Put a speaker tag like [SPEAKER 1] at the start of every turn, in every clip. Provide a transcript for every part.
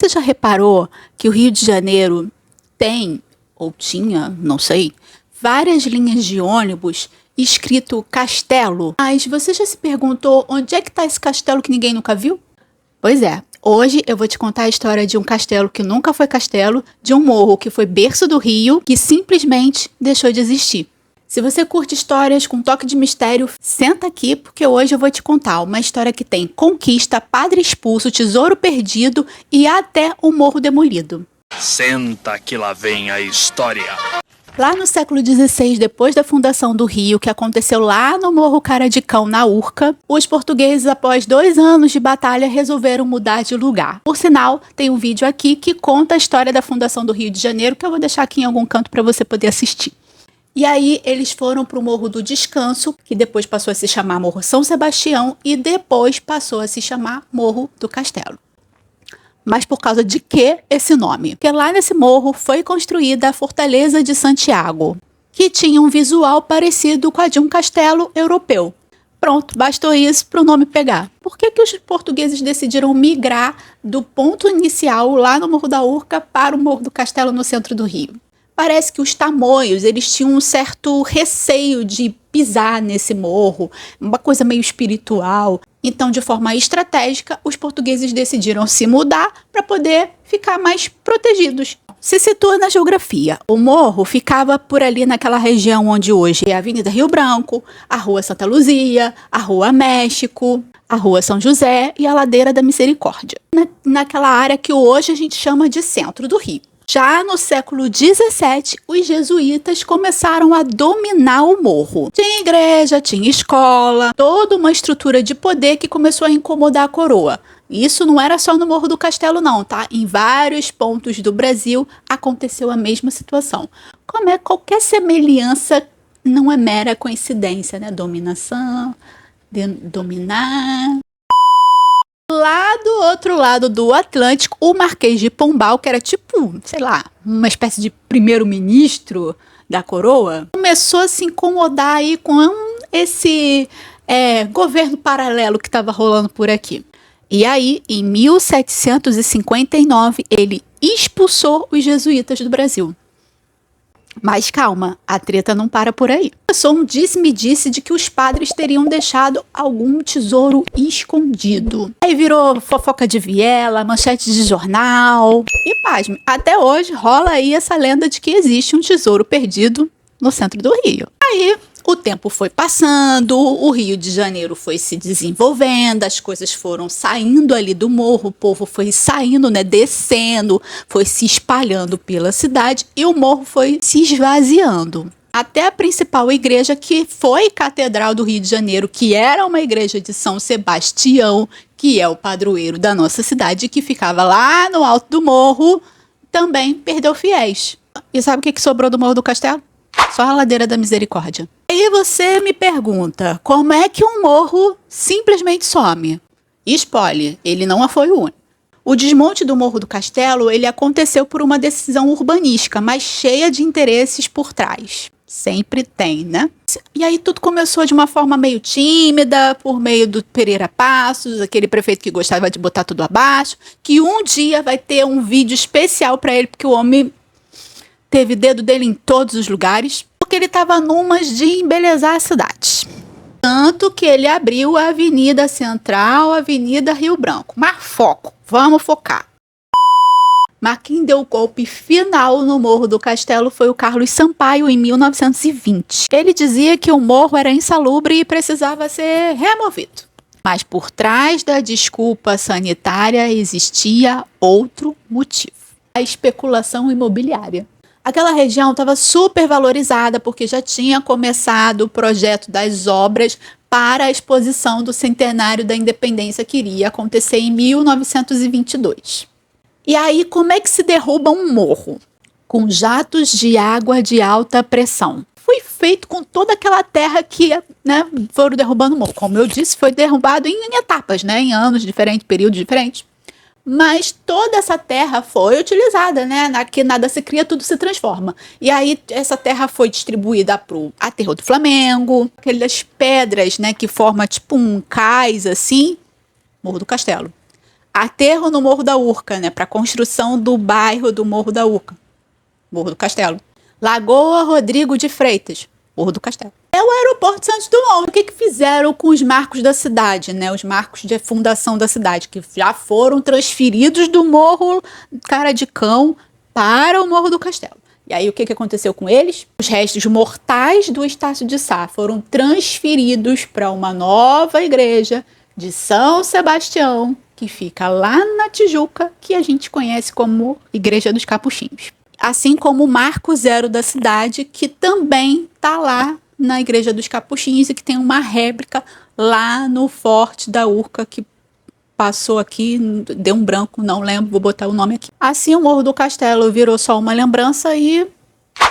[SPEAKER 1] você já reparou que o Rio de Janeiro tem, ou tinha, não sei, várias linhas de ônibus escrito Castelo? Mas você já se perguntou onde é que está esse castelo que ninguém nunca viu? Pois é, hoje eu vou te contar a história de um castelo que nunca foi castelo, de um morro que foi berço do Rio, que simplesmente deixou de existir. Se você curte histórias com toque de mistério, senta aqui porque hoje eu vou te contar uma história que tem conquista, padre expulso, tesouro perdido e até o morro demolido.
[SPEAKER 2] Senta que lá vem a história.
[SPEAKER 1] Lá no século XVI, depois da fundação do Rio, que aconteceu lá no Morro Cara de Cão, na Urca, os portugueses, após 2 anos de batalha, resolveram mudar de lugar. Por sinal, tem um vídeo aqui que conta a história da fundação do Rio de Janeiro, que eu vou deixar aqui em algum canto para você poder assistir. E aí eles foram para o Morro do Descanso, que depois passou a se chamar Morro São Sebastião e depois passou a se chamar Morro do Castelo. Mas por causa de que esse nome? Porque lá nesse morro foi construída a Fortaleza de Santiago, que tinha um visual parecido com a de um castelo europeu. Pronto, bastou isso para o nome pegar. Por que os portugueses decidiram migrar do ponto inicial lá no Morro da Urca para o Morro do Castelo no centro do Rio? Parece que os tamoios, eles tinham um certo receio de pisar nesse morro, uma coisa meio espiritual. Então, de forma estratégica, os portugueses decidiram se mudar para poder ficar mais protegidos. Se situa na geografia. O morro ficava por ali naquela região onde hoje é a Avenida Rio Branco, a Rua Santa Luzia, a Rua México, a Rua São José e a Ladeira da Misericórdia. Naquela área que hoje a gente chama de centro do Rio. Já no século XVII, os jesuítas começaram a dominar o morro. Tinha igreja, tinha escola, toda uma estrutura de poder que começou a incomodar a coroa. Isso não era só no Morro do Castelo não, tá? Em vários pontos do Brasil aconteceu a mesma situação. Como é qualquer semelhança, não é mera coincidência, né? Dominação, dominar... Lá do outro lado do Atlântico, o Marquês de Pombal, que era tipo, sei lá, uma espécie de primeiro-ministro da coroa, começou a se incomodar aí com esse governo paralelo que estava rolando por aqui. E aí, em 1759, ele expulsou os jesuítas do Brasil. Mas calma, a treta não para por aí. Começou um disse-me-disse de que os padres teriam deixado algum tesouro escondido. Aí virou fofoca de viela, manchete de jornal. E pasme, até hoje rola aí essa lenda de que existe um tesouro perdido no centro do Rio. Aí o tempo foi passando, o Rio de Janeiro foi se desenvolvendo, as coisas foram saindo ali do morro, o povo foi saindo, né, descendo, foi se espalhando pela cidade e o morro foi se esvaziando. Até a principal igreja, que foi Catedral do Rio de Janeiro, que era uma igreja de São Sebastião, que é o padroeiro da nossa cidade, que ficava lá no alto do morro, também perdeu fiéis. E sabe o que sobrou do Morro do Castelo? Só a Ladeira da Misericórdia. E você me pergunta, como é que um morro simplesmente some? Spoiler, ele não foi o único. O desmonte do Morro do Castelo, ele aconteceu por uma decisão urbanística, mas cheia de interesses por trás. Sempre tem, né? E aí tudo começou de uma forma meio tímida, por meio do Pereira Passos, aquele prefeito que gostava de botar tudo abaixo, que um dia vai ter um vídeo especial para ele, porque o homem teve dedo dele em todos os lugares, porque ele estava numas de embelezar a cidade. Tanto que ele abriu a Avenida Central, a Avenida Rio Branco. Mas foco, vamos focar. Mas quem deu o golpe final no Morro do Castelo foi o Carlos Sampaio, em 1920. Ele dizia que o morro era insalubre e precisava ser removido. Mas por trás da desculpa sanitária existia outro motivo: a especulação imobiliária. Aquela região estava super valorizada porque já tinha começado o projeto das obras para a exposição do centenário da independência que iria acontecer em 1922. E aí, como é que se derruba um morro? Com jatos de água de alta pressão. Foi feito com toda aquela terra que, né, foram derrubando o morro. Como eu disse, foi derrubado em etapas, né, em anos diferentes, períodos diferentes. Mas toda essa terra foi utilizada, né? Que nada se cria, tudo se transforma. E aí essa terra foi distribuída para o Aterro do Flamengo, aquelas pedras, né, que forma tipo um cais assim, Morro do Castelo. aterro no Morro da Urca, né? Para construção do bairro do Morro da Urca. Morro do Castelo. Lagoa Rodrigo de Freitas. Morro do Castelo. É o aeroporto Santos Dumont. O que fizeram com os marcos da cidade, né? Os marcos de fundação da cidade, que já foram transferidos do Morro Cara de Cão para o Morro do Castelo. E aí o que aconteceu com eles? Os restos mortais do Estácio de Sá foram transferidos para uma nova igreja de São Sebastião, que fica lá na Tijuca, que a gente conhece como Igreja dos Capuchinhos. Assim como o Marco Zero da cidade, que também está lá na Igreja dos Capuchinhos e que tem uma réplica lá no Forte da Urca, que passou aqui, deu um branco, não lembro, vou botar o nome aqui. Assim, o Morro do Castelo virou só uma lembrança e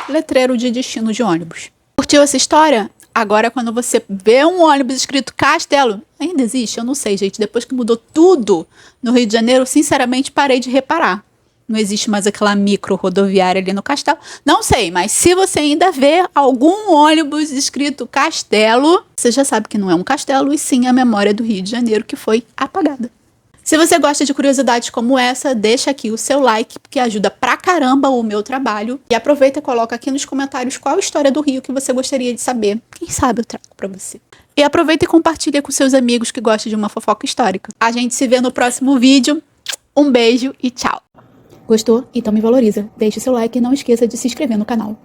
[SPEAKER 1] letreiro de destino de ônibus. Curtiu essa história? Agora, quando você vê um ônibus escrito Castelo, ainda existe? Eu não sei, gente. Depois que mudou tudo no Rio de Janeiro, sinceramente, parei de reparar. Não existe mais aquela micro rodoviária ali no Castelo. Não sei, mas se você ainda vê algum ônibus escrito Castelo, você já sabe que não é um castelo, e sim a memória do Rio de Janeiro que foi apagada. Se você gosta de curiosidades como essa, deixa aqui o seu like, porque ajuda pra caramba o meu trabalho. E aproveita e coloca aqui nos comentários qual a história do Rio que você gostaria de saber. Quem sabe eu trago pra você. E aproveita e compartilha com seus amigos que gostam de uma fofoca histórica. A gente se vê no próximo vídeo. Um beijo e tchau! Gostou? Então me valoriza. Deixe seu like e não esqueça de se inscrever no canal.